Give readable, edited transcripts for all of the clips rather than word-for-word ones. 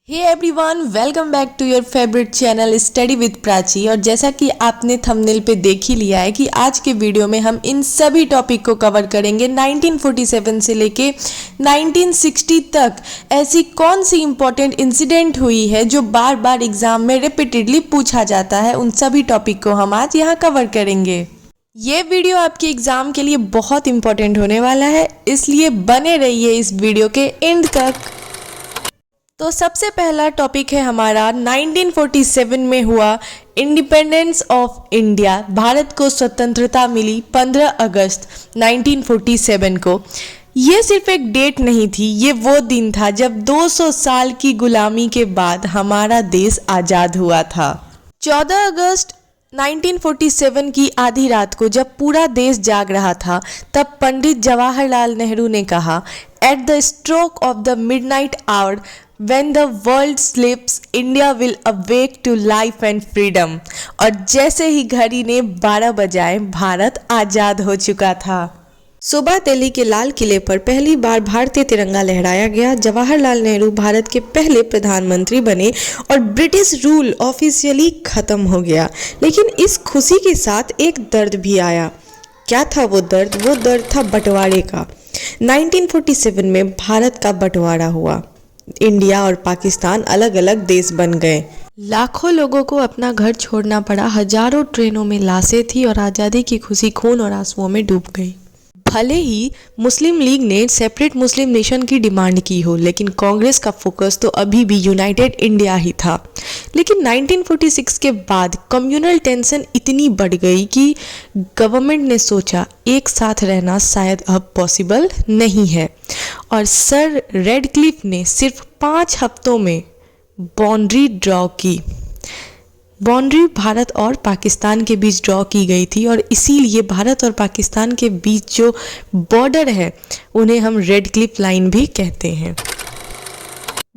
Hey everyone, welcome back to your favourite channel study with Prachi. और जैसा कि आपने थंबनेल पे देख ही लिया है कि आज के वीडियो में हम इन सभी टॉपिक को कवर करेंगे। 1947 से लेके 1960 तक ऐसी कौन सी इंपॉर्टेंट इंसिडेंट हुई है जो बार बार एग्जाम में रिपीटेडली पूछा जाता है, उन सभी टॉपिक को हम आज यहाँ कवर करेंगे। ये वीडियो आपके एग्जाम के लिए बहुत इंपॉर्टेंट होने वाला है, इसलिए बने रहिए इस वीडियो के एंड तक। तो सबसे पहला टॉपिक है हमारा 1947 में हुआ इंडिपेंडेंस ऑफ इंडिया। भारत को स्वतंत्रता मिली 15 अगस्त 1947 को। ये सिर्फ एक डेट नहीं थी, ये वो दिन था जब 200 साल की गुलामी के बाद हमारा देश आज़ाद हुआ था। 14 अगस्त 1947 की आधी रात को जब पूरा देश जाग रहा था, तब पंडित जवाहरलाल नेहरू ने कहा, at the stroke of the midnight hour When the world sleeps, India will awake to life and freedom। और जैसे ही घड़ी ने 12 बजाए, भारत आज़ाद हो चुका था। सुबह दिल्ली के लाल किले पर पहली बार भारतीय तिरंगा लहराया गया। जवाहरलाल नेहरू भारत के पहले प्रधानमंत्री बने और ब्रिटिश रूल ऑफिशियली खत्म हो गया। लेकिन इस खुशी के साथ एक दर्द भी आया। क्या था वो दर्द? वो दर्द था बंटवारे का। 1947 में भारत का बंटवारा हुआ। इंडिया और पाकिस्तान अलग अलग देश बन गए। लाखों लोगों को अपना घर छोड़ना पड़ा, हजारों ट्रेनों में लाशें थी और आज़ादी की खुशी खून और आंसुओं में डूब गई। भले ही मुस्लिम लीग ने सेपरेट मुस्लिम नेशन की डिमांड की हो, लेकिन कांग्रेस का फोकस तो अभी भी यूनाइटेड इंडिया ही था। लेकिन 1946 के बाद कम्युनल टेंशन इतनी बढ़ गई कि गवर्नमेंट ने सोचा एक साथ रहना शायद अब पॉसिबल नहीं है, और सर रेडक्लिफ ने सिर्फ 5 हफ्तों में बाउंड्री ड्रॉ की। बाउंड्री भारत और पाकिस्तान के बीच ड्रॉ की गई थी, और इसीलिए भारत और पाकिस्तान के बीच जो बॉर्डर है उन्हें हम रेड क्लिफ लाइन भी कहते हैं।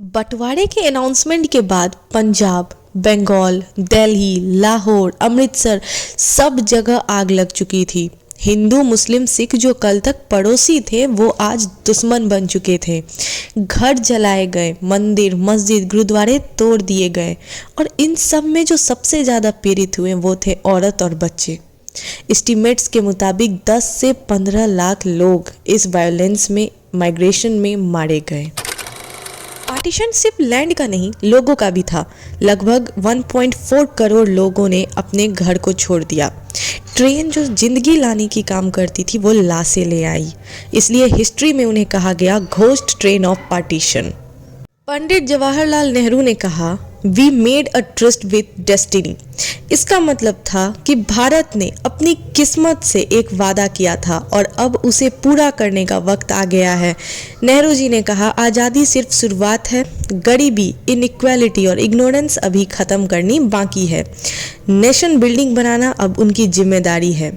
बंटवारे के अनाउंसमेंट के बाद पंजाब, बंगाल, दिल्ली, लाहौर, अमृतसर सब जगह आग लग चुकी थी। हिंदू, मुस्लिम, सिख जो कल तक पड़ोसी थे वो आज दुश्मन बन चुके थे। घर जलाए गए, मंदिर, मस्जिद, गुरुद्वारे तोड़ दिए गए, और इन सब में जो सबसे ज़्यादा पीड़ित हुए वो थे औरत और बच्चे। एस्टिमेट्स के मुताबिक 10 से 15 लाख लोग इस वायलेंस में, माइग्रेशन में मारे गए। पार्टीशन सिर्फ लैंड का नहीं, लोगों का भी था। लगभग 1.4 करोड़ लोगों ने अपने घर को छोड़ दिया। ट्रेन जो जिंदगी लाने की काम करती थी वो लाशें ले आई, इसलिए हिस्ट्री में उन्हें कहा गया ghost train of partition. Pandit Jawaharlal Nehru ने कहा, we made a tryst with destiny. इसका मतलब था कि भारत ने अपनी किस्मत से एक वादा किया था और अब उसे पूरा करने का वक्त आ गया है। नेहरू जी ने कहा, आज़ादी सिर्फ शुरुआत है, गरीबी, इनइक्वालिटी और इग्नोरेंस अभी ख़त्म करनी बाकी है। नेशन बिल्डिंग बनाना अब उनकी जिम्मेदारी है।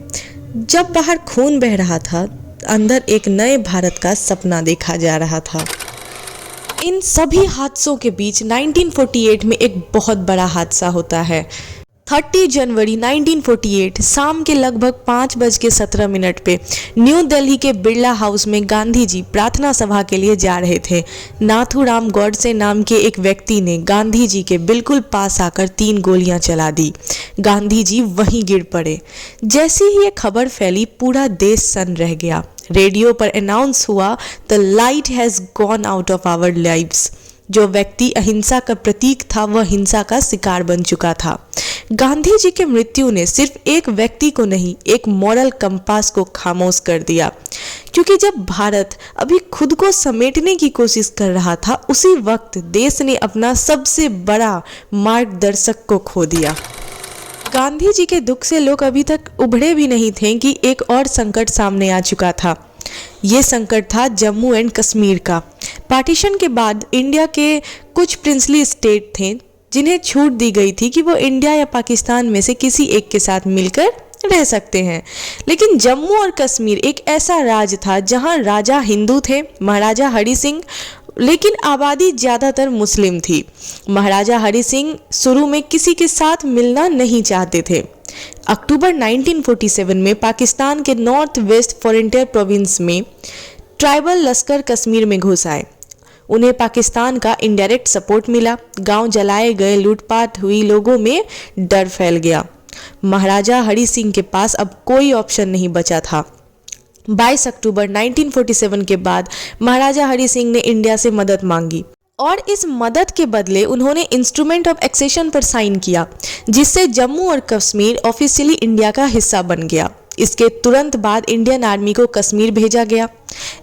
जब बाहर खून बह रहा था, अंदर एक नए भारत का सपना देखा जा रहा था। इन सभी हादसों के बीच 1948 में एक बहुत बड़ा हादसा होता है। 30 जनवरी 1948 शाम के लगभग 5:17 पे न्यू दिल्ली के बिरला हाउस में गांधी जी प्रार्थना सभा के लिए जा रहे थे। नाथूराम गॉडसे नाम के एक व्यक्ति ने गांधी जी के बिल्कुल पास आकर 3 गोलियां चला दी। गांधी जी वहीं गिर पड़े। जैसे ही ये खबर फैली, पूरा देश सन्न रह गया। रेडियो पर अनाउंस हुआ, the light has gone out of our lives. जो व्यक्ति अहिंसा का प्रतीक था वह हिंसा का शिकार बन चुका था। गांधी जी के मृत्यु ने सिर्फ एक व्यक्ति को नहीं, एक मॉरल कंपास को खामोश कर दिया, क्योंकि जब भारत अभी खुद को समेटने की कोशिश कर रहा था, उसी वक्त देश ने अपना सबसे बड़ा मार्गदर्शक को खो दिया। गांधी जी के दुख से लोग अभी तक उभरे भी नहीं थे कि एक और संकट सामने आ चुका था। ये संकट था जम्मू एंड कश्मीर का। पार्टीशन के बाद इंडिया के कुछ प्रिंसली स्टेट थे जिन्हें छूट दी गई थी कि वो इंडिया या पाकिस्तान में से किसी एक के साथ मिलकर रह सकते हैं। लेकिन जम्मू और कश्मीर एक ऐसा राज्य था जहां राजा हिंदू थे, महाराजा हरि सिंह, लेकिन आबादी ज़्यादातर मुस्लिम थी। महाराजा हरि सिंह शुरू में किसी के साथ मिलना नहीं चाहते थे। अक्टूबर 1947 में पाकिस्तान के नॉर्थ वेस्ट फ्रंटियर प्रोविंस में ट्राइबल लश्कर कश्मीर में घुस आए। उन्हें पाकिस्तान का इनडायरेक्ट सपोर्ट मिला, गांव जलाए गए, लूटपाट हुई, लोगों में डर फैल गया। महाराजा हरि सिंह के पास अब कोई ऑप्शन नहीं बचा था। 22 अक्टूबर 1947 के बाद महाराजा हरि सिंह ने इंडिया से मदद मांगी और इस मदद के बदले उन्होंने इंस्ट्रूमेंट ऑफ एक्सेशन पर साइन किया, जिससे जम्मू और कश्मीर ऑफिशियली इंडिया का हिस्सा बन गया। इसके तुरंत बाद इंडियन आर्मी को कश्मीर भेजा गया।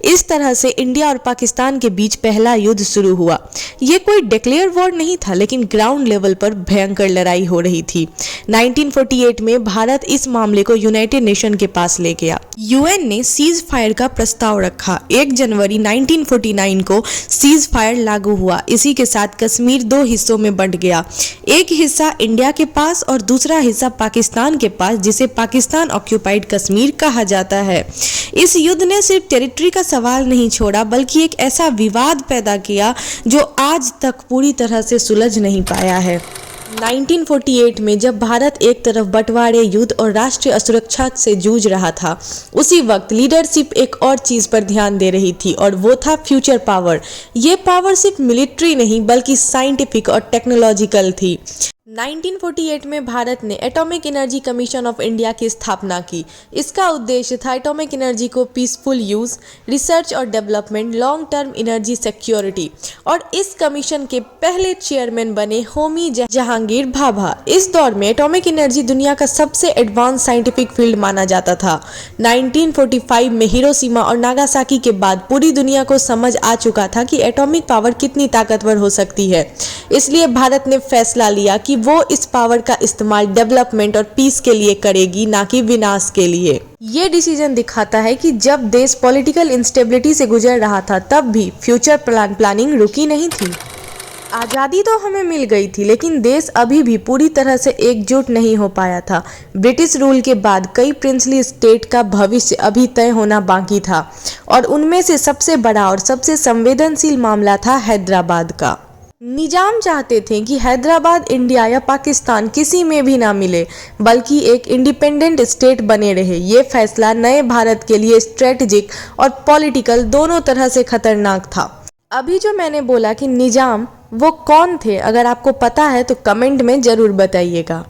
इस तरह से इंडिया और पाकिस्तान के बीच पहला युद्ध शुरू हुआ। ये कोई डिक्लेयर वॉर नहीं था, लेकिन ग्राउंड लेवल पर भयंकर लड़ाई हो रही थी। 1948 में भारत इस मामले को यूनाइटेड नेशन के पास ले गया। यूएन ने सीज फायर का प्रस्ताव रखा। 1 जनवरी 1949 को सीज फायर लागू हुआ। इसी के साथ कश्मीर 2 हिस्सों में बंट गया, एक हिस्सा इंडिया के पास और दूसरा हिस्सा पाकिस्तान के पास, जिसे पाकिस्तान ऑक्यूपाइड कश्मीर कहा जाता है। इस युद्ध ने सिर्फ टेरिटरी का सवाल नहीं छोड़ा, बल्कि एक ऐसा विवाद पैदा किया जो आज तक पूरी तरह से सुलझ नहीं पाया है। 1948 में जब भारत एक तरफ बंटवारे, युद्ध और राष्ट्रीय असुरक्षा से जूझ रहा था, उसी वक्त लीडरशिप एक और चीज पर ध्यान दे रही थी और वो था फ्यूचर पावर। ये पावर सिर्फ मिलिट्री नहीं बल्कि साइंटिफिक और टेक्नोलॉजिकल थी। 1948 में भारत ने atomic energy commission of India की स्थापना की। इसका उद्देश्य था एटॉमिक एनर्जी को पीसफुल यूज, रिसर्च और development, long term energy security. और इस कमीशन के पहले चेयरमैन बने होमी जहांगीर भाभा। इस दौर में एटॉमिक एनर्जी दुनिया का सबसे एडवांस साइंटिफिक फील्ड माना जाता था। 1945 में हिरोशिमा और नागासाकी के बाद पूरी दुनिया को समझ आ चुका था कि एटॉमिक पावर कितनी ताकतवर हो सकती है। इसलिए भारत ने फैसला लिया कि वो इस पावर का इस्तेमाल डेवलपमेंट और पीस के लिए करेगी, ना कि विनाश के लिए। ये डिसीजन दिखाता है कि जब देश पॉलिटिकल इंस्टेबिलिटी से गुजर रहा था, तब भी फ्यूचर प्लानिंग रुकी नहीं थी। आज़ादी तो हमें मिल गई थी, लेकिन देश अभी भी पूरी तरह से एकजुट नहीं हो पाया था। ब्रिटिश रूल के बाद कई प्रिंसली स्टेट का भविष्य अभी तय होना बाकी था और उनमें से सबसे बड़ा और सबसे संवेदनशील मामला था हैदराबाद का। निजाम चाहते थे कि हैदराबाद इंडिया या पाकिस्तान किसी में भी ना मिले, बल्कि एक इंडिपेंडेंट स्टेट बने रहे। ये फैसला नए भारत के लिए स्ट्रेटेजिक और पॉलिटिकल दोनों तरह से खतरनाक था। अभी जो मैंने बोला कि निजाम, वो कौन थे, अगर आपको पता है तो कमेंट में जरूर बताइएगा।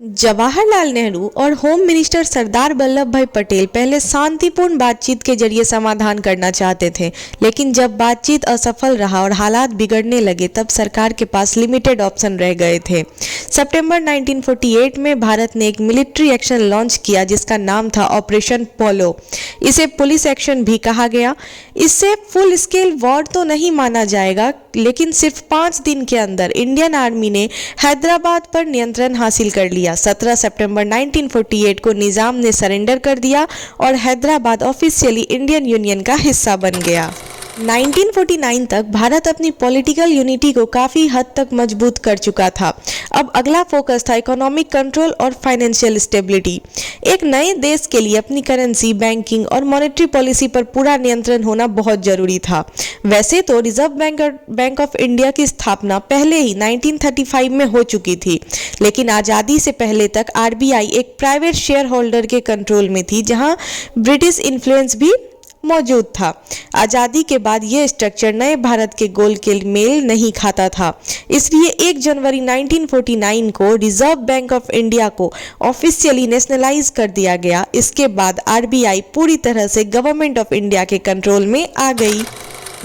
जवाहरलाल नेहरू और होम मिनिस्टर सरदार वल्लभ भाई पटेल पहले शांतिपूर्ण बातचीत के जरिए समाधान करना चाहते थे, लेकिन जब बातचीत असफल रहा और हालात बिगड़ने लगे, तब सरकार के पास लिमिटेड ऑप्शन रह गए थे। सितंबर 1948 में भारत ने एक मिलिट्री एक्शन लॉन्च किया जिसका नाम था ऑपरेशन पोलो। इसे पुलिस एक्शन भी कहा गया। इससे फुल स्केल वॉर तो नहीं माना जाएगा, लेकिन सिर्फ 5 दिन के अंदर इंडियन आर्मी ने हैदराबाद पर नियंत्रण हासिल कर लिया। 17 सितंबर 1948 को निजाम ने सरेंडर कर दिया और हैदराबाद ऑफिशियली इंडियन यूनियन का हिस्सा बन गया। 1949 तक भारत अपनी पॉलिटिकल यूनिटी को काफ़ी हद तक मजबूत कर चुका था। अब अगला फोकस था इकोनॉमिक कंट्रोल और फाइनेंशियल स्टेबिलिटी। एक नए देश के लिए अपनी करेंसी, बैंकिंग और मॉनेटरी पॉलिसी पर पूरा नियंत्रण होना बहुत जरूरी था। वैसे तो रिजर्व बैंक ऑफ इंडिया की स्थापना पहले ही 1935 में हो चुकी थी, लेकिन आज़ादी से पहले तक आरबीआई एक प्राइवेट शेयर होल्डर के कंट्रोल में थी, जहां ब्रिटिश इन्फ्लुएंस भी मौजूद था। आज़ादी के बाद ये स्ट्रक्चर नए भारत के गोल के मेल नहीं खाता था। इसलिए 1 जनवरी 1949 को रिजर्व बैंक ऑफ इंडिया को ऑफिशियली नेशनलाइज कर दिया गया। इसके बाद आरबीआई पूरी तरह से गवर्नमेंट ऑफ इंडिया के कंट्रोल में आ गई।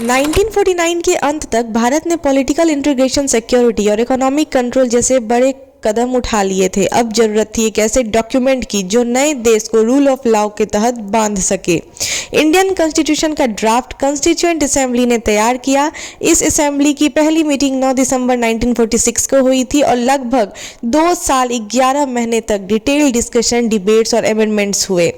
1949 के अंत तक भारत ने पॉलिटिकल इंटीग्रेशन, सिक्योरिटी और इकोनॉमिक कंट्रोल जैसे बड़े कदम उठा लिए थे। अब जरूरत थी एक ऐसे डॉक्यूमेंट की जो नए देश को रूल ऑफ लॉ के तहत बांध सके। इंडियन कॉन्स्टिट्यूशन का ड्राफ्ट कॉन्स्टिट्यूएंट असेंबली ने तैयार किया। इस असेंबली की पहली मीटिंग 9 दिसंबर 1946 को हुई थी और लगभग 2 साल 11 महीने तक डिटेल डिस्कशन, डिबेट्स और अमेंडमेंट्स हुए।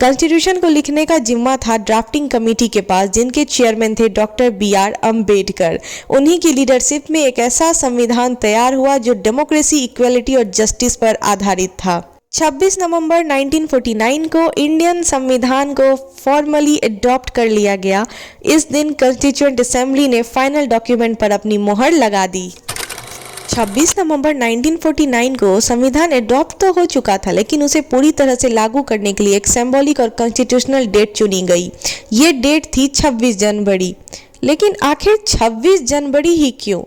कॉन्स्टिट्यूशन को लिखने का जिम्मा था ड्राफ्टिंग कमेटी के पास, जिनके चेयरमैन थे डॉक्टर BR अम्बेडकर। उन्हीं की लीडरशिप में एक ऐसा संविधान तैयार हुआ जो डेमोक्रेसी, इक्वलिटी और जस्टिस पर आधारित था। 26 नवंबर 1949 को इंडियन संविधान को फॉर्मली अडॉप्ट कर लिया गया। इस दिन कॉन्स्टिट्यूएंट असेंबली ने फाइनल डॉक्यूमेंट पर अपनी मोहर लगा दी। 26 नवंबर 1949 को संविधान एडॉप्ट तो हो चुका था, लेकिन उसे पूरी तरह से लागू करने के लिए एक सिंबॉलिक और कॉन्स्टिट्यूशनल डेट चुनी गई। ये डेट थी 26 जनवरी। लेकिन आखिर 26 जनवरी ही क्यों?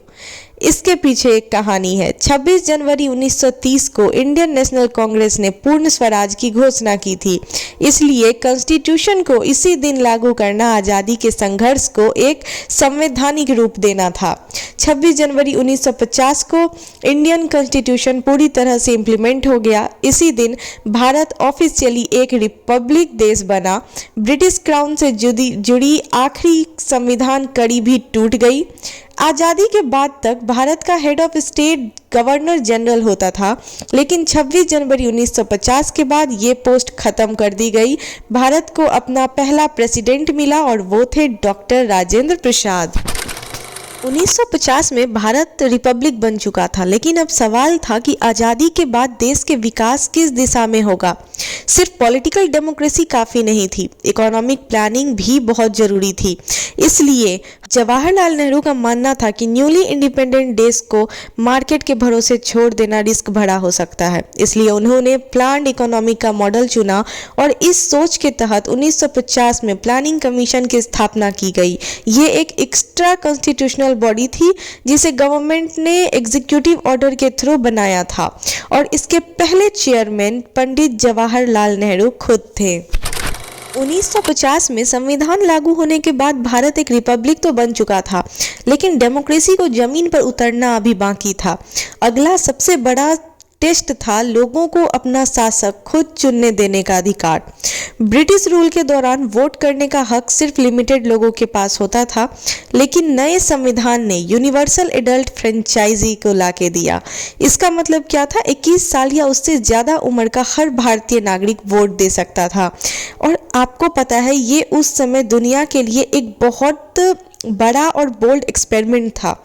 इसके पीछे एक कहानी है। 26 जनवरी 1930 को इंडियन नेशनल कांग्रेस ने पूर्ण स्वराज की घोषणा की थी। इसलिए कॉन्स्टिट्यूशन को इसी दिन लागू करना आज़ादी के संघर्ष को एक संवैधानिक रूप देना था। 26 जनवरी 1950 को इंडियन कॉन्स्टिट्यूशन पूरी तरह से इम्प्लीमेंट हो गया। इसी दिन भारत ऑफिशियली एक रिपब्लिक देश बना। ब्रिटिश क्राउन से जुड़ी आखिरी संविधान कड़ी भी टूट गई। आज़ादी के बाद तक भारत का head of state governor general होता था, लेकिन 26 जनवरी 1950 के बाद ये पोस्ट खत्म कर दी गई। भारत को अपना पहला प्रेसिडेंट मिला और वो थे डॉक्टर राजेंद्र प्रसाद। 1950 में भारत रिपब्लिक बन चुका था, लेकिन अब सवाल था कि आज़ादी के बाद देश के विकास किस दिशा में होगा। सिर्फ पॉलिटिकल डेमोक्रेसी काफ़ी नहीं थी, इकोनॉमिक प्लानिंग भी बहुत ज़रूरी थी। इसलिए जवाहरलाल नेहरू का मानना था कि न्यूली इंडिपेंडेंट देश को मार्केट के भरोसे छोड़ देना रिस्क भरा हो सकता है। इसलिए उन्होंने प्लान्ड इकोनॉमी का मॉडल चुना और इस सोच के तहत 1950 में प्लानिंग कमीशन की स्थापना की गई। ये एक एक्स्ट्रा कॉन्स्टिट्यूशनल बॉडी थी जिसे गवर्नमेंट ने एग्जीक्यूटिव ऑर्डर के थ्रू बनाया था और इसके पहले चेयरमैन पंडित जवाहरलाल नेहरू खुद थे। 1950 में संविधान लागू होने के बाद भारत एक रिपब्लिक तो बन चुका था, लेकिन डेमोक्रेसी को जमीन पर उतरना अभी बाकी था। अगला सबसे बड़ा टेस्ट था लोगों को अपना शासक खुद चुनने देने का अधिकार। ब्रिटिश रूल के दौरान वोट करने का हक सिर्फ लिमिटेड लोगों के पास होता था, लेकिन नए संविधान ने यूनिवर्सल एडल्ट फ्रेंचाइजी को लाके दिया। इसका मतलब क्या था? 21 साल या उससे ज़्यादा उम्र का हर भारतीय नागरिक वोट दे सकता था। और आपको पता है, ये उस समय दुनिया के लिए एक बहुत बड़ा और बोल्ड एक्सपेरिमेंट था।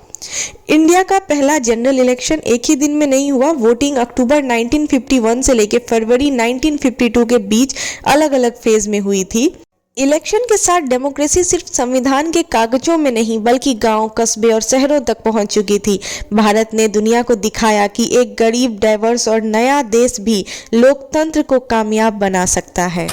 इंडिया का पहला जनरल इलेक्शन एक ही दिन में नहीं हुआ। वोटिंग अक्टूबर 1951 से लेकर फरवरी 1952 के बीच अलग अलग फेज में हुई थी। इलेक्शन के साथ डेमोक्रेसी सिर्फ संविधान के कागजों में नहीं बल्कि गांव, कस्बे और शहरों तक पहुंच चुकी थी। भारत ने दुनिया को दिखाया कि एक गरीब, डाइवर्स और नया देश भी लोकतंत्र को कामयाब बना सकता है।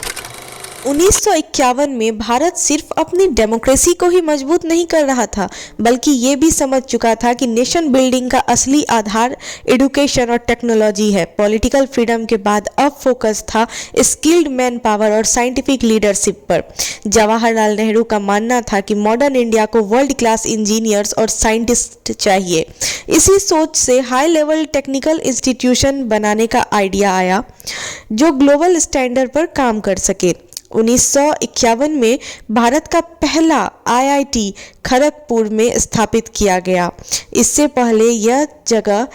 1951 में भारत सिर्फ अपनी डेमोक्रेसी को ही मजबूत नहीं कर रहा था, बल्कि ये भी समझ चुका था कि नेशन बिल्डिंग का असली आधार एजुकेशन और टेक्नोलॉजी है। पॉलिटिकल फ्रीडम के बाद अब फोकस था स्किल्ड मैन पावर और साइंटिफिक लीडरशिप पर। जवाहरलाल नेहरू का मानना था कि मॉडर्न इंडिया को वर्ल्ड क्लास इंजीनियर्स और साइंटिस्ट चाहिए। इसी सोच से हाई लेवल टेक्निकल इंस्टीट्यूशन बनाने का आइडिया आया जो ग्लोबल स्टैंडर्ड पर काम कर सके। 1951 में भारत का पहला IIT खड़गपुर में स्थापित किया गया। इससे पहले यह जगह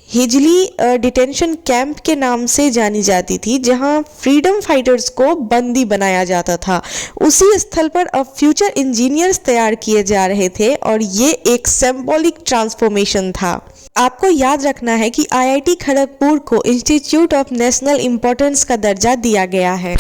हिजली डिटेंशन कैंप के नाम से जानी जाती थी, जहां फ्रीडम फाइटर्स को बंदी बनाया जाता था। उसी स्थल पर अब फ्यूचर इंजीनियर्स तैयार किए जा रहे थे और ये एक सिंबॉलिक ट्रांसफॉर्मेशन था। आपको याद रखना है कि IIT खड़गपुर को इंस्टीट्यूट ऑफ नेशनल इम्पोर्टेंस का दर्जा दिया गया है।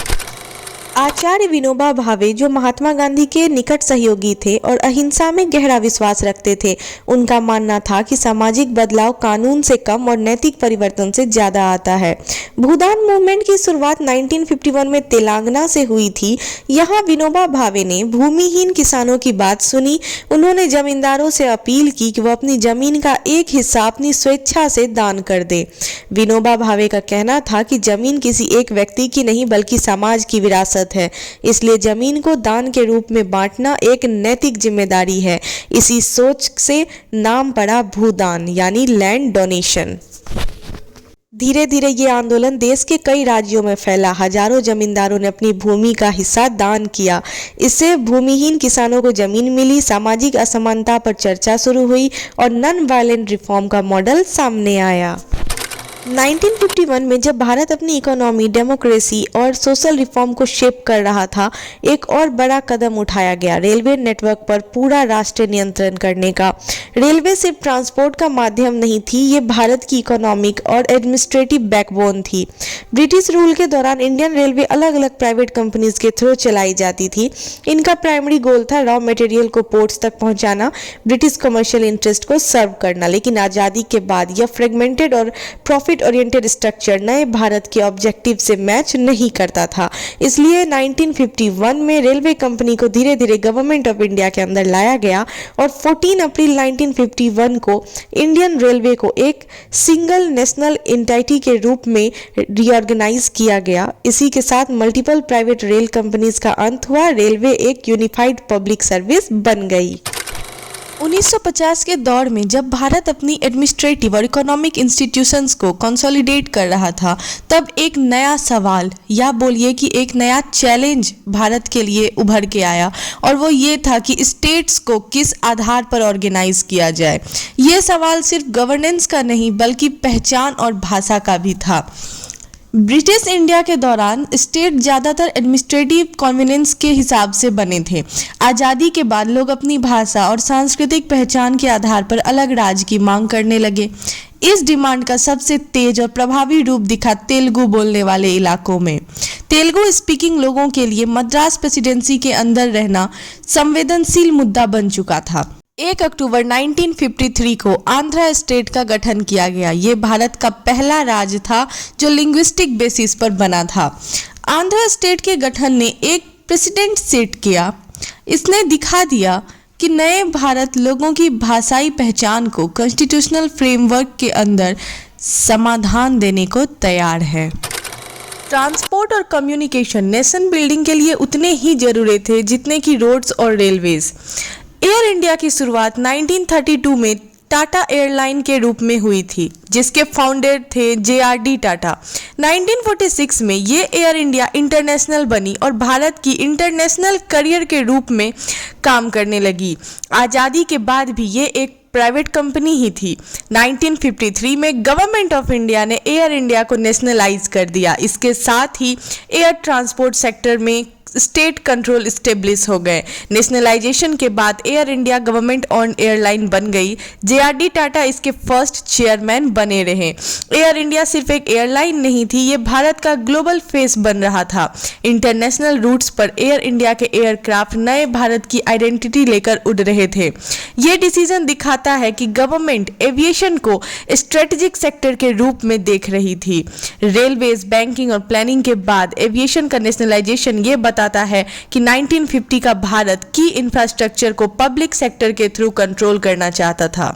आचार्य विनोबा भावे, जो महात्मा गांधी के निकट सहयोगी थे और अहिंसा में गहरा विश्वास रखते थे, उनका मानना था कि सामाजिक बदलाव कानून से कम और नैतिक परिवर्तन से ज़्यादा आता है। भूदान मूवमेंट की शुरुआत 1951 में तेलंगाना से हुई थी। यहाँ विनोबा भावे ने भूमिहीन किसानों की बात सुनी। उन्होंने जमींदारों से अपील की कि वो अपनी जमीन का एक हिस्सा अपनी स्वेच्छा से दान कर दे। विनोबा भावे का कहना था कि जमीन किसी एक व्यक्ति की नहीं बल्कि समाज की विरासत है, इसलिए जमीन को दान के रूप में बांटना एक नैतिक जिम्मेदारी है। इसी सोच से नाम पड़ा भूदान यानी लैंड डोनेशन। धीरे धीरे ये आंदोलन देश के कई राज्यों में फैला। हजारों जमींदारों ने अपनी भूमि का हिस्सा दान किया। इससे भूमिहीन किसानों को जमीन मिली, सामाजिक असमानता पर चर्चा शुरू हुई और नॉन वायलेंट रिफॉर्म का मॉडल सामने आया। 1951 में जब भारत अपनी इकोनॉमी, डेमोक्रेसी और सोशल रिफॉर्म को शेप कर रहा था, एक और बड़ा कदम उठाया गया, रेलवे नेटवर्क पर पूरा राष्ट्रीय नियंत्रण करने का। रेलवे सिर्फ ट्रांसपोर्ट का माध्यम नहीं थी, ये भारत की इकोनॉमिक और एडमिनिस्ट्रेटिव बैकबोन थी। ब्रिटिश रूल के दौरान इंडियन रेलवे अलग अलग प्राइवेट कंपनीज के थ्रू चलाई जाती थी। इनका प्राइमरी गोल था रॉ मटेरियल को पोर्ट्स तक पहुंचाना, ब्रिटिश कमर्शियल इंटरेस्ट को सर्व करना। लेकिन आज़ादी के बाद यह फ्रेगमेंटेड और प्रॉफिट प्रॉफिट ओरिएंटेड स्ट्रक्चर नए भारत के ऑब्जेक्टिव से मैच नहीं करता था। इसलिए 1951 में रेलवे कंपनी को धीरे धीरे गवर्नमेंट ऑफ इंडिया के अंदर लाया गया और 14 अप्रैल 1951 को इंडियन रेलवे को एक सिंगल नेशनल एंटिटी के रूप में रीऑर्गेनाइज किया गया। इसी के साथ मल्टीपल प्राइवेट रेल कंपनीज का अंत हुआ। रेलवे एक यूनिफाइड पब्लिक सर्विस बन गई। 1950 के दौर में जब भारत अपनी एडमिनिस्ट्रेटिव और इकोनॉमिक इंस्टीट्यूशंस को कंसोलिडेट कर रहा था, तब एक नया सवाल या बोलिए कि एक नया चैलेंज भारत के लिए उभर के आया और वो ये था कि स्टेट्स को किस आधार पर ऑर्गेनाइज किया जाए। ये सवाल सिर्फ गवर्नेंस का नहीं बल्कि पहचान और भाषा का भी था। ब्रिटिश इंडिया के दौरान स्टेट ज़्यादातर एडमिनिस्ट्रेटिव कन्वीनियंस के हिसाब से बने थे। आज़ादी के बाद लोग अपनी भाषा और सांस्कृतिक पहचान के आधार पर अलग राज्य की मांग करने लगे। इस डिमांड का सबसे तेज और प्रभावी रूप दिखा तेलुगु बोलने वाले इलाकों में। तेलुगु स्पीकिंग लोगों के लिए मद्रास प्रेसिडेंसी के अंदर रहना संवेदनशील मुद्दा बन चुका था। 1 अक्टूबर 1953 को आंध्र स्टेट का गठन किया गया। ये भारत का पहला राज्य था जो लिंग्विस्टिक बेसिस पर बना था। आंध्र स्टेट के गठन ने एक प्रेसिडेंट सेट किया। इसने दिखा दिया कि नए भारत लोगों की भाषाई पहचान को कॉन्स्टिट्यूशनल फ्रेमवर्क के अंदर समाधान देने को तैयार है। ट्रांसपोर्ट और कम्युनिकेशन नेशन बिल्डिंग के लिए उतने ही जरूरी थे जितने कि रोड्स और रेलवेज। एयर इंडिया की शुरुआत 1932 में टाटा एयरलाइन के रूप में हुई थी, जिसके फाउंडर थे JRD टाटा। 1946 में ये एयर इंडिया इंटरनेशनल बनी और भारत की इंटरनेशनल करियर के रूप में काम करने लगी। आज़ादी के बाद भी ये एक प्राइवेट कंपनी ही थी। 1953 में गवर्नमेंट ऑफ इंडिया ने एयर इंडिया को नेशनलाइज कर दिया। इसके साथ ही एयर ट्रांसपोर्ट सेक्टर में स्टेट कंट्रोल स्टेब्लिश हो गए। नेशनलाइजेशन के बाद air India government on airline बन गई। JRD टाटा इसके फर्स्ट चेयरमैन बने रहे। एयर इंडिया सिर्फ एक एयरलाइन नहीं थी, ये भारत का ग्लोबल फेस बन रहा था। इंटरनेशनल रूट्स पर एयर इंडिया के एयरक्राफ्ट नए भारत की आइडेंटिटी लेकर उड़ रहे थे। ये डिसीजन दिखाता है कि गवर्नमेंट एविएशन को स्ट्रेटेजिक सेक्टर के रूप में देख रही थी। रेलवेज, बैंकिंग और प्लानिंग के बाद एविएशन का नेशनलाइजेशन ये बताता है कि 1950 का भारत की इंफ्रास्ट्रक्चर को पब्लिक सेक्टर के थ्रू कंट्रोल करना चाहता था।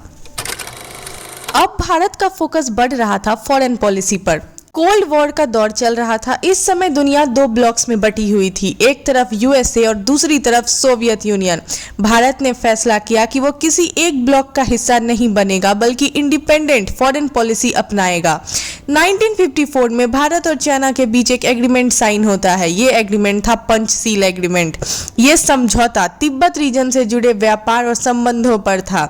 अब भारत का फोकस बढ़ रहा था फॉरेन पॉलिसी पर। कोल्ड वॉर का दौर चल रहा था। इस समय दुनिया 2 ब्लॉक्स में बटी हुई थी, एक तरफ USA और दूसरी तरफ सोवियत यूनियन। भारत ने फैसला किया कि वो किसी एक ब्लॉक का हिस्सा नहीं बनेगा बल्कि इंडिपेंडेंट फॉरेन पॉलिसी अपनाएगा। 1954 में भारत और चाइना के बीच एक एग्रीमेंट साइन होता है। ये एग्रीमेंट था पंचशील एग्रीमेंट। ये समझौता तिब्बत रीजन से जुड़े व्यापार और संबंधों पर था।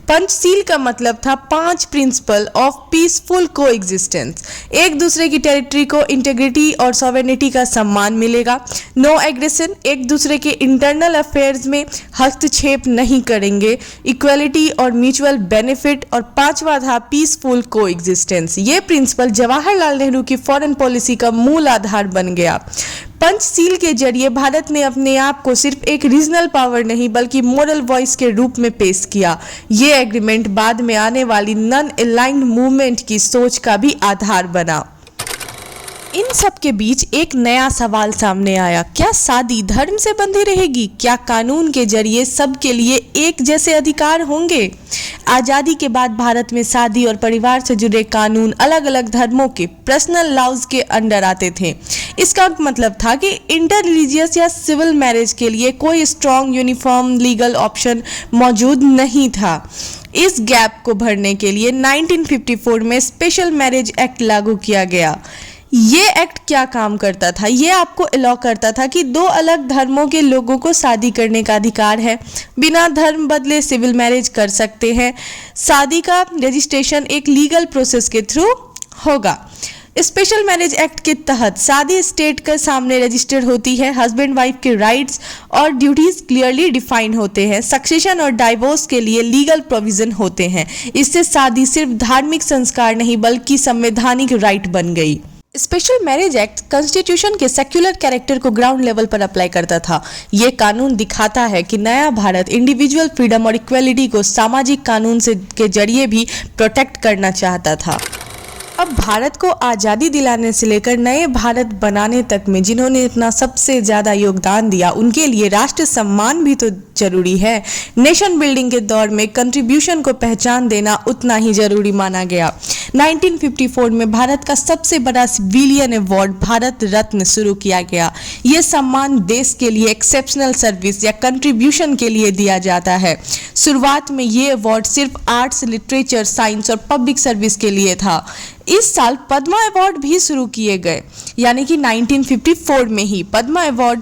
पंचशील का मतलब था 5 प्रिंसिपल ऑफ पीसफुल कोएग्जिस्टेंस। एक दूसरे की टेरिटरी को इंटीग्रिटी और सॉवरेनिटी का सम्मान मिलेगा। नो एग्रेशन, एक दूसरे के इंटरनल अफेयर्स में हस्तक्षेप नहीं करेंगे। इक्वलिटी और म्यूचुअल बेनिफिट और 5वां था पीसफुल कोएग्जिस्टेंस। ये प्रिंसिपल जवाहरलाल नेहरू की फॉरेन पॉलिसी का मूल आधार बन गया। पंचशील के जरिए भारत ने अपने आप को सिर्फ एक रीजनल पावर नहीं बल्कि मोरल वॉइस के रूप में पेश किया। ये एग्रीमेंट बाद में आने वाली नॉन अलाइन्ड मूवमेंट की सोच का भी आधार बना। इन सब के बीच एक नया सवाल सामने आया, क्या शादी धर्म से बंधी रहेगी? क्या कानून के जरिए सबके लिए एक जैसे अधिकार होंगे? आज़ादी के बाद भारत में शादी और परिवार से जुड़े कानून अलग अलग धर्मों के पर्सनल लॉज के अंडर आते थे। इसका मतलब था कि इंटर रिलीजियस या सिविल मैरिज के लिए कोई स्ट्रॉन्ग यूनिफॉर्म लीगल ऑप्शन मौजूद नहीं था। इस गैप को भरने के लिए 1954 में स्पेशल मैरिज एक्ट लागू किया गया। ये एक्ट क्या काम करता था? ये आपको अलाउ करता था कि 2 अलग धर्मों के लोगों को शादी करने का अधिकार है। बिना धर्म बदले सिविल मैरिज कर सकते हैं। शादी का रजिस्ट्रेशन एक लीगल प्रोसेस के थ्रू होगा। स्पेशल मैरिज एक्ट के तहत शादी स्टेट के सामने रजिस्टर्ड होती है। हस्बैंड वाइफ के राइट्स और ड्यूटीज क्लियरली डिफाइंड होते हैं। सक्सेशन और डाइवोर्स के लिए लीगल प्रोविजन होते हैं। इससे शादी सिर्फ धार्मिक संस्कार नहीं बल्कि संवैधानिक राइट बन गई। स्पेशल मैरिज एक्ट कॉन्स्टिट्यूशन के सेक्युलर कैरेक्टर को ग्राउंड लेवल पर अप्लाई करता था। ये कानून दिखाता है कि नया भारत इंडिविजुअल फ्रीडम और इक्वलिटी को सामाजिक कानून से के जरिए भी प्रोटेक्ट करना चाहता था। अब भारत को आज़ादी दिलाने से लेकर नए भारत बनाने तक में जिन्होंने इतना सबसे ज़्यादा योगदान दिया उनके लिए राष्ट्र सम्मान भी तो जरूरी है। नेशन बिल्डिंग के दौर में कंट्रीब्यूशन को पहचान देना उतना ही जरूरी माना गया। 1954 में भारत का सबसे बड़ा सिविलियन अवार्ड भारत रत्न शुरू किया गया। ये सम्मान देश के लिए एक्सेप्शनल सर्विस या कंट्रीब्यूशन के लिए दिया जाता है। शुरुआत में ये अवार्ड सिर्फ आर्ट्स, लिटरेचर, साइंस और पब्लिक सर्विस के लिए था। इस साल पद्मा अवार्ड भी शुरू किए गए, यानी कि 1954 में ही। पद्मा अवार्ड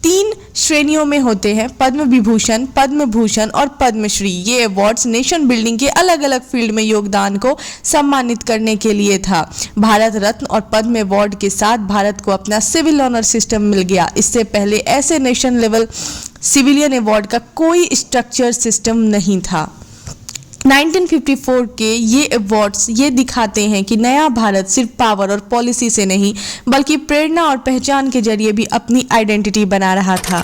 3 श्रेणियों में होते हैं, पद्म विभूषण, पद्म भूषण और पद्मश्री। ये अवार्ड्स नेशन बिल्डिंग के अलग अलग फील्ड में योगदान को सम्मानित करने के लिए था। भारत रत्न और पद्म अवार्ड के साथ भारत को अपना सिविल ऑनर सिस्टम मिल गया। इससे पहले ऐसे नेशन लेवल सिविलियन अवार्ड का कोई स्ट्रक्चर सिस्टम नहीं था। 1954 के ये अवार्ड्स ये दिखाते हैं कि नया भारत सिर्फ पावर और पॉलिसी से नहीं बल्कि प्रेरणा और पहचान के जरिए भी अपनी आइडेंटिटी बना रहा था।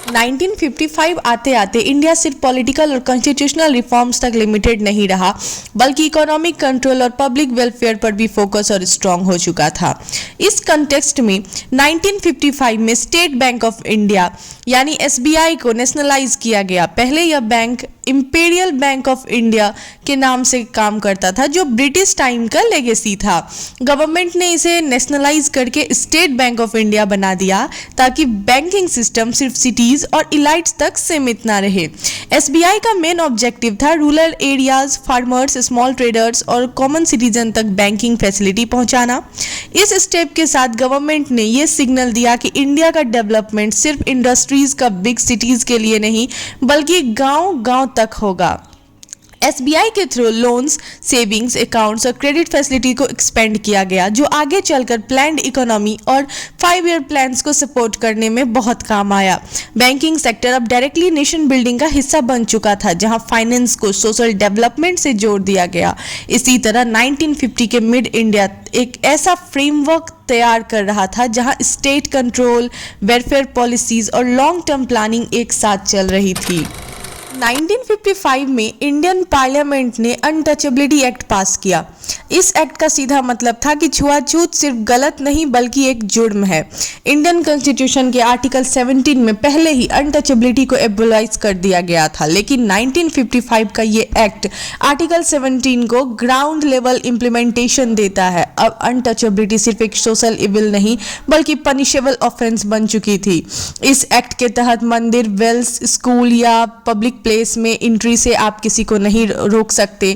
1955 आते आते इंडिया सिर्फ पॉलिटिकल और कॉन्स्टिट्यूशनल रिफॉर्म्स तक लिमिटेड नहीं रहा बल्कि इकोनॉमिक कंट्रोल और पब्लिक वेलफेयर पर भी फोकस और स्ट्रांग हो चुका था। इस कंटेक्स्ट में 1955 में स्टेट बैंक ऑफ इंडिया यानी एसबीआई को नेशनलाइज किया गया। पहले यह bank imperial bank of India के नाम से काम करता था, जो ब्रिटिश टाइम का लेगेसी था। गवर्नमेंट ने इसे नेशनलाइज करके स्टेट बैंक ऑफ इंडिया बना दिया ताकि बैंकिंग सिस्टम सिर्फ सिटीज और इलाइट्स तक सीमित ना रहे। एसबीआई का मेन ऑब्जेक्टिव था rural areas, farmers, small traders और कॉमन सिटीजन तक बैंकिंग फैसिलिटी पहुंचाना। इस स्टेप के साथ गवर्नमेंट ने यह सिग्नल दिया कि इंडिया का डेवलपमेंट सिर्फ इंडस्ट्रीज का बिग सिटीज के लिए नहीं बल्कि गांव-गांव तक होगा। एसबीआई के थ्रू लोन्स, सेविंग्स अकाउंट्स और क्रेडिट फैसिलिटी को एक्सपेंड किया गया, जो आगे चलकर प्लान्ड इकोनॉमी और 5 ईयर प्लान्स को सपोर्ट करने में बहुत काम आया। बैंकिंग सेक्टर अब डायरेक्टली नेशन बिल्डिंग का हिस्सा बन चुका था, जहां फाइनेंस को सोशल डेवलपमेंट से जोड़ दिया गया। इसी तरह 1950 के मिड इंडिया एक ऐसा फ्रेमवर्क तैयार कर रहा था जहां स्टेट कंट्रोल, वेलफेयर पॉलिसीज और लॉन्ग टर्म प्लानिंग एक साथ चल रही थी। 1955 में इंडियन पार्लियामेंट ने अनटचेबिलिटी एक्ट पास किया। इस एक्ट का सीधा मतलब था कि छुआछूत सिर्फ गलत नहीं बल्कि एक जुर्म है। इंडियन कॉन्स्टिट्यूशन के आर्टिकल 17 में पहले ही अनटचेबिलिटी को एबोलाइज कर दिया गया था, लेकिन 1955 का ये एक्ट आर्टिकल 17 को ग्राउंड लेवल इम्प्लीमेंटेशन देता है। अब अनटचेबिलिटी सिर्फ एक सोशल इविल नहीं बल्कि पनिशेबल ऑफेंस बन चुकी थी। इस एक्ट के तहत मंदिर, वेल्स, स्कूल या पब्लिक प्लेस में एंट्री से आप किसी को नहीं रोक सकते,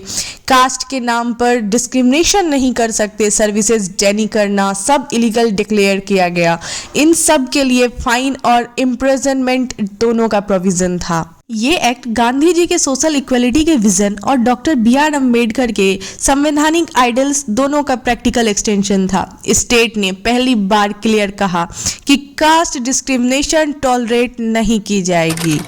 कास्ट के नाम पर डिस्क्रिमिनेशन नहीं कर सकते, सर्विसेज डेनी करना सब इलीगल डिक्लेयर किया गया। इन सब के लिए फाइन और इम्प्रिजनमेंट दोनों का प्रोविजन था। ये एक्ट गांधी जी के सोशल इक्वलिटी के विजन और डॉक्टर बी.आर. अम्बेडकर के संवैधानिक आइडल्स दोनों का प्रैक्टिकल एक्सटेंशन था। स्टेट ने पहली बार क्लियर कहा कि कास्ट डिस्क्रिमिनेशन टॉलरेट नहीं की जाएगी।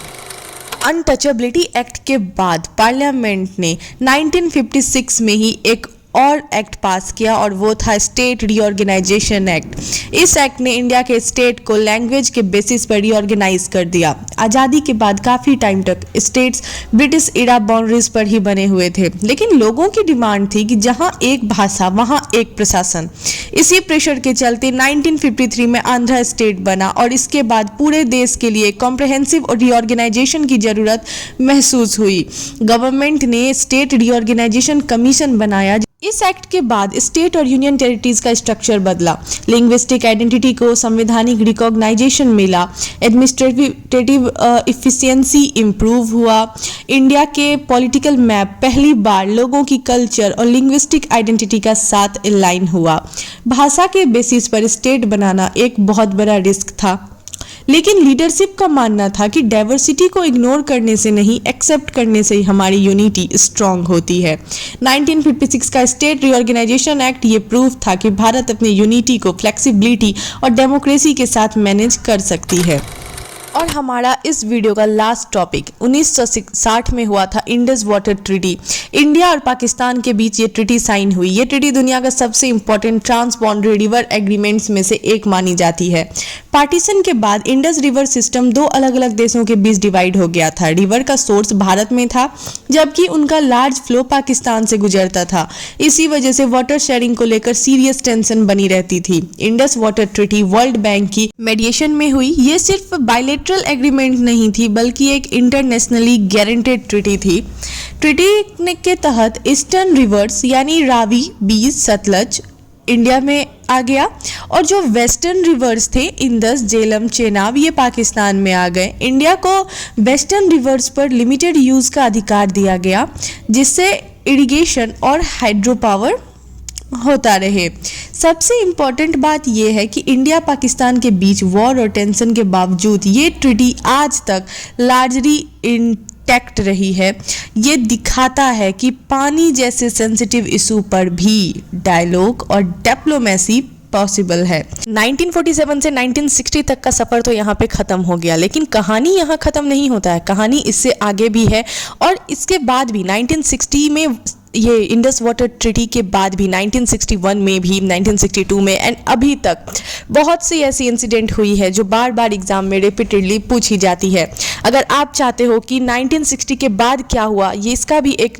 अनटचेबिलिटी एक्ट के बाद पार्लियामेंट ने 1956 में ही एक और एक्ट पास किया और वो था स्टेट रीऑर्गेनाइजेशन एक्ट। इस एक्ट ने इंडिया के स्टेट को लैंग्वेज के बेसिस पर रीऑर्गेनाइज कर दिया। आज़ादी के बाद काफ़ी टाइम तक स्टेट्स ब्रिटिश इरा बाउंड्रीज पर ही बने हुए थे, लेकिन लोगों की डिमांड थी कि जहां एक भाषा वहां एक प्रशासन। इसी प्रेशर के चलते 1953 में आंध्र स्टेट बना और इसके बाद पूरे देश के लिए कॉम्प्रहेंसिव रीऑर्गेनाइजेशन की जरूरत महसूस हुई। गवर्नमेंट ने स्टेट रीऑर्गेनाइजेशन कमीशन बनाया। इस एक्ट के बाद स्टेट और यूनियन टेरिटरीज का स्ट्रक्चर बदला, लिंग्विस्टिक आइडेंटिटी को संवैधानिक रिकॉग्नाइजेशन मिला, एडमिनिस्ट्रेटिव इफिशिएंसी इंप्रूव हुआ। इंडिया के पॉलिटिकल मैप पहली बार लोगों की कल्चर और लिंग्विस्टिक आइडेंटिटी का साथ अलाइन हुआ। भाषा के बेसिस पर स्टेट बनाना एक बहुत बड़ा रिस्क था, लेकिन लीडरशिप का मानना था कि डाइवर्सिटी को इग्नोर करने से नहीं, एक्सेप्ट करने से ही हमारी यूनिटी स्ट्रांग होती है। 1956 का स्टेट रीऑर्गेनाइजेशन एक्ट ये प्रूफ था कि भारत अपनी यूनिटी को फ्लेक्सिबिलिटी और डेमोक्रेसी के साथ मैनेज कर सकती है। और हमारा इस वीडियो का लास्ट टॉपिक 1960 में हुआ था इंडस वाटर ट्रीटी। इंडिया और पाकिस्तान के बीच ये ट्रीटी साइन हुई। ये ट्रीटी दुनिया का सबसे इंपॉर्टेंट ट्रांसबाउंडरी रिवर एग्रीमेंट्स में से एक मानी जाती है। पार्टीशन के बाद इंडस रिवर सिस्टम दो अलग अलग देशों के बीच डिवाइड हो गया था। रिवर का सोर्स भारत में था जबकि उनका लार्ज फ्लो पाकिस्तान से गुजरता था। इसी वजह से वाटर शेयरिंग को लेकर सीरियस टेंशन बनी रहती थी। Indus water treaty world bank की मेडिएशन में हुई। ये सिर्फ बायलैटरल एग्रीमेंट नहीं थी बल्कि एक इंटरनेशनली गारंटेड ट्रीटी थी। ट्रीटी के तहत ईस्टर्न रिवर्स यानी रावी, बीज, सतलज इंडिया में आ गया और जो वेस्टर्न रिवर्स थे इंदस, झेलम, चेनाब ये पाकिस्तान में आ गए। इंडिया को वेस्टर्न रिवर्स पर लिमिटेड यूज का अधिकार दिया गया जिससे इरिगेशन और हाइड्रो पावर होता रहे। सबसे इम्पॉर्टेंट बात यह है कि इंडिया पाकिस्तान के बीच वॉर और टेंशन के बावजूद ये ट्रीटी आज तक लार्जली इंटैक्ट रही है। ये दिखाता है कि पानी जैसे सेंसिटिव इशू पर भी डायलॉग और डिप्लोमेसी पॉसिबल है। 1947 से 1960 तक का सफर तो यहाँ पे खत्म हो गया, लेकिन कहानी यहाँ खत्म नहीं होता है। कहानी इससे आगे भी है और इसके बाद भी 1960 में ये इंडस वाटर ट्रीटी के बाद भी 1961 में भी, 1962 में एंड अभी तक बहुत सी ऐसी इंसिडेंट हुई है जो बार बार एग्जाम में रिपीटेडली पूछी जाती है। अगर आप चाहते हो कि 1960 के बाद क्या हुआ ये इसका भी एक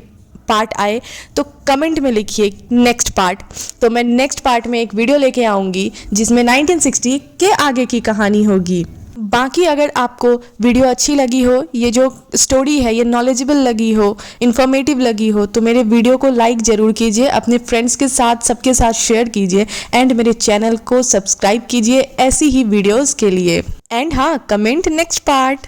पार्ट आए तो कमेंट में लिखिए नेक्स्ट पार्ट। तो मैं नेक्स्ट पार्ट में एक वीडियो लेके आऊँगी जिसमें 1960 के आगे की कहानी होगी। बाकी अगर आपको वीडियो अच्छी लगी हो, ये जो स्टोरी है ये नॉलेजेबल लगी हो, इन्फॉर्मेटिव लगी हो तो मेरे वीडियो को लाइक ज़रूर कीजिए, अपने फ्रेंड्स के साथ सबके साथ शेयर कीजिए एंड मेरे चैनल को सब्सक्राइब कीजिए ऐसी ही वीडियोस के लिए। एंड हाँ, कमेंट नेक्स्ट पार्ट।